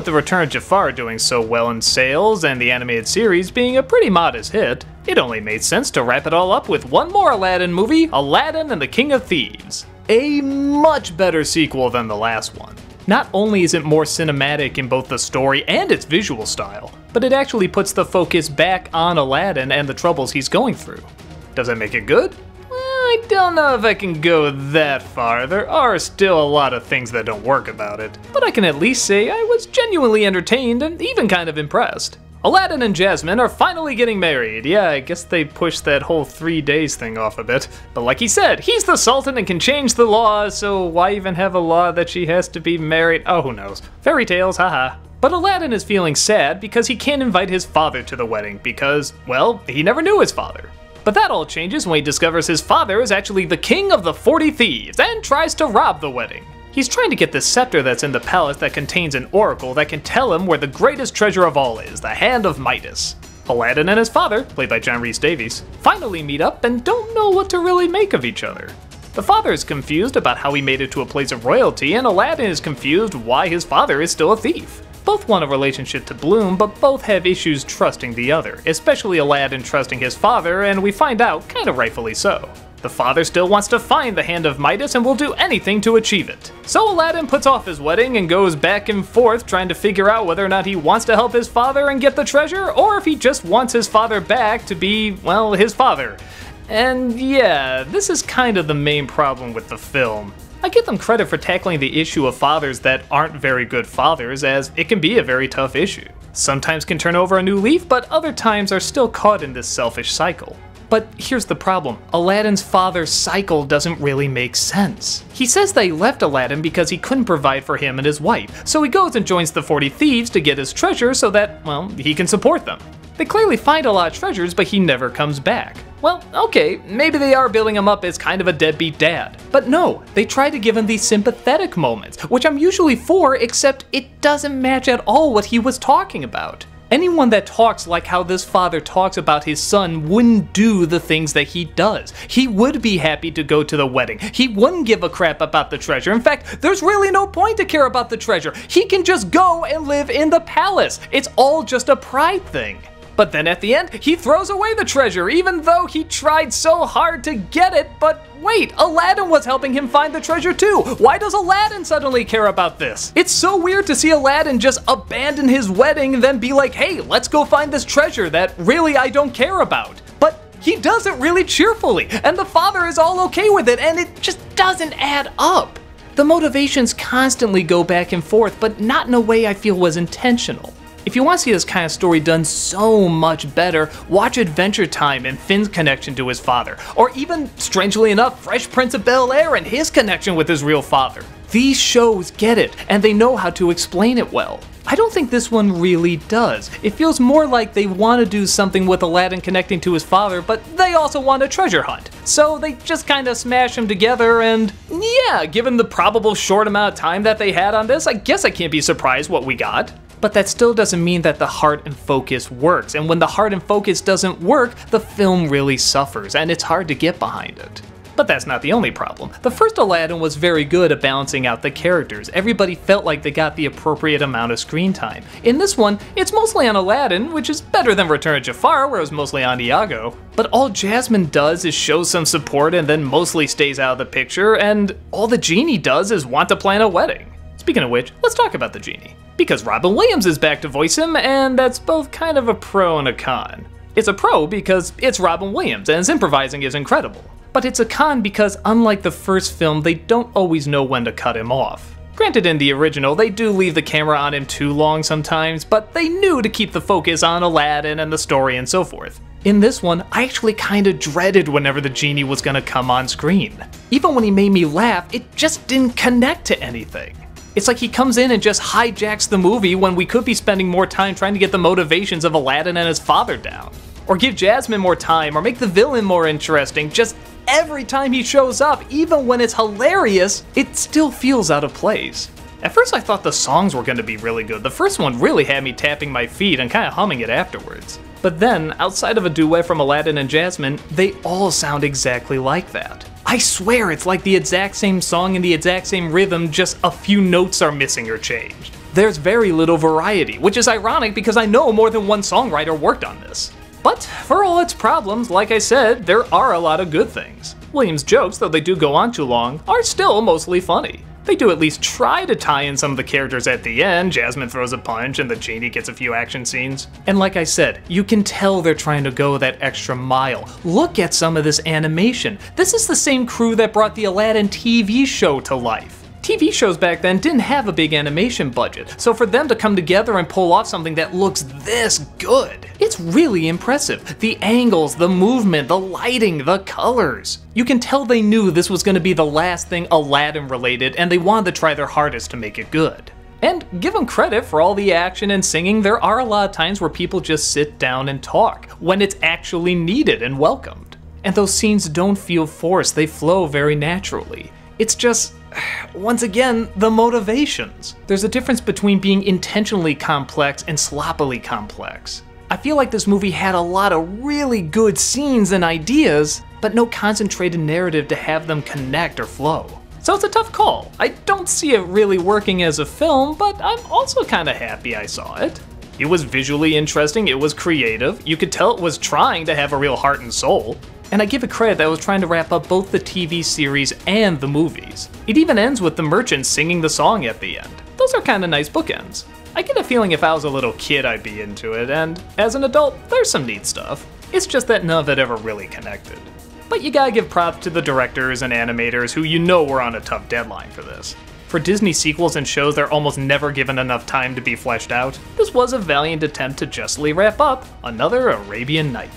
The Return of Jafar doing so well in sales and the animated series being a pretty modest hit, it only made sense to wrap it all up with one more Aladdin movie, Aladdin and the King of Thieves. A much better sequel than the last one. Not only is it more cinematic in both the story and its visual style, but it actually puts the focus back on Aladdin and the troubles he's going through. Does that make it good? I don't know if I can go that far. There are still a lot of things that don't work about it, but I can at least say I was genuinely entertained and even kind of impressed. Aladdin and Jasmine are finally getting married. Yeah, I guess they pushed that whole 3 days thing off a bit. But like he said, he's the Sultan and can change the laws, so why even have a law that she has to be married? Oh, who knows. Fairy tales, haha. But Aladdin is feeling sad because he can't invite his father to the wedding because, well, he never knew his father. But that all changes when he discovers his father is actually the king of the 40 Thieves and tries to rob the wedding. He's trying to get the scepter that's in the palace that contains an oracle that can tell him where the greatest treasure of all is, the Hand of Midas. Aladdin and his father, played by John Rhys Davies, finally meet up and don't know what to really make of each other. The father is confused about how he made it to a place of royalty, and Aladdin is confused why his father is still a thief. Both want a relationship to bloom, but both have issues trusting the other, especially Aladdin trusting his father, and we find out kinda rightfully so. The father still wants to find the Hand of Midas and will do anything to achieve it. So Aladdin puts off his wedding and goes back and forth trying to figure out whether or not he wants to help his father and get the treasure, or if he just wants his father back to be, well, his father. And yeah, this is kind of the main problem with the film. I give them credit for tackling the issue of fathers that aren't very good fathers, as it can be a very tough issue. Sometimes can turn over a new leaf, but other times are still caught in this selfish cycle. But here's the problem, Aladdin's father's cycle doesn't really make sense. He says that he left Aladdin because he couldn't provide for him and his wife, so he goes and joins the 40 Thieves to get his treasure so that, well, he can support them. They clearly find a lot of treasures, but he never comes back. Well, okay, maybe they are building him up as kind of a deadbeat dad. But no, they try to give him these sympathetic moments, which I'm usually for, except it doesn't match at all what he was talking about. Anyone that talks like how this father talks about his son wouldn't do the things that he does. He would be happy to go to the wedding. He wouldn't give a crap about the treasure. In fact, there's really no point to care about the treasure. He can just go and live in the palace. It's all just a pride thing. But then at the end, he throws away the treasure, even though he tried so hard to get it. But wait, Aladdin was helping him find the treasure too. Why does Aladdin suddenly care about this? It's so weird to see Aladdin just abandon his wedding and then be like, hey, let's go find this treasure that really I don't care about. But he does it really cheerfully, and the father is all okay with it, and it just doesn't add up. The motivations constantly go back and forth, but not in a way I feel was intentional. If you want to see this kind of story done so much better, watch Adventure Time and Finn's connection to his father, or even, strangely enough, Fresh Prince of Bel-Air and his connection with his real father. These shows get it, and they know how to explain it well. I don't think this one really does. It feels more like they want to do something with Aladdin connecting to his father, but they also want a treasure hunt. So they just kind of smash them together, and yeah, given the probable short amount of time that they had on this, I guess I can't be surprised what we got. But that still doesn't mean that the heart and focus works, and when the heart and focus doesn't work, the film really suffers, and it's hard to get behind it. But that's not the only problem. The first Aladdin was very good at balancing out the characters. Everybody felt like they got the appropriate amount of screen time. In this one, it's mostly on Aladdin, which is better than Return of Jafar, where it was mostly on Iago. But all Jasmine does is show some support and then mostly stays out of the picture, and all the genie does is want to plan a wedding. Speaking of which, let's talk about the genie. Because Robin Williams is back to voice him, and that's both kind of a pro and a con. It's a pro because it's Robin Williams, and his improvising is incredible. But it's a con because unlike the first film, they don't always know when to cut him off. Granted, in the original, they do leave the camera on him too long sometimes, but they knew to keep the focus on Aladdin and the story and so forth. In this one, I actually kinda dreaded whenever the genie was gonna come on screen. Even when he made me laugh, it just didn't connect to anything. It's like he comes in and just hijacks the movie when we could be spending more time trying to get the motivations of Aladdin and his father down. Or give Jasmine more time, or make the villain more interesting. Just every time he shows up, even when it's hilarious, it still feels out of place. At first I thought the songs were going to be really good. The first one really had me tapping my feet and kind of humming it afterwards. But then, outside of a duet from Aladdin and Jasmine, they all sound exactly like that. I swear it's like the exact same song and the exact same rhythm, just a few notes are missing or changed. There's very little variety, which is ironic because I know more than one songwriter worked on this. But for all its problems, like I said, there are a lot of good things. Williams' jokes, though they do go on too long, are still mostly funny. They do at least try to tie in some of the characters at the end. Jasmine throws a punch and the genie gets a few action scenes. And like I said, you can tell they're trying to go that extra mile. Look at some of this animation. This is the same crew that brought the Aladdin TV show to life. TV shows back then didn't have a big animation budget, so for them to come together and pull off something that looks this good, it's really impressive. The angles, the movement, the lighting, the colors. You can tell they knew this was going to be the last thing Aladdin related, and they wanted to try their hardest to make it good. And give them credit for all the action and singing. There are a lot of times where people just sit down and talk, when it's actually needed and welcomed. And those scenes don't feel forced, they flow very naturally. It's just, once again, the motivations. There's a difference between being intentionally complex and sloppily complex. I feel like this movie had a lot of really good scenes and ideas, but no concentrated narrative to have them connect or flow. So it's a tough call. I don't see it really working as a film, but I'm also kinda happy I saw it. It was visually interesting, it was creative, you could tell it was trying to have a real heart and soul. And I give it credit that it was trying to wrap up both the TV series and the movies. It even ends with the merchant singing the song at the end. Those are kinda nice bookends. I get a feeling if I was a little kid I'd be into it, and as an adult, there's some neat stuff. It's just that none of it ever really connected. But you gotta give props to the directors and animators who you know were on a tough deadline for this. For Disney sequels and shows that are almost never given enough time to be fleshed out, this was a valiant attempt to justly wrap up another Arabian Night.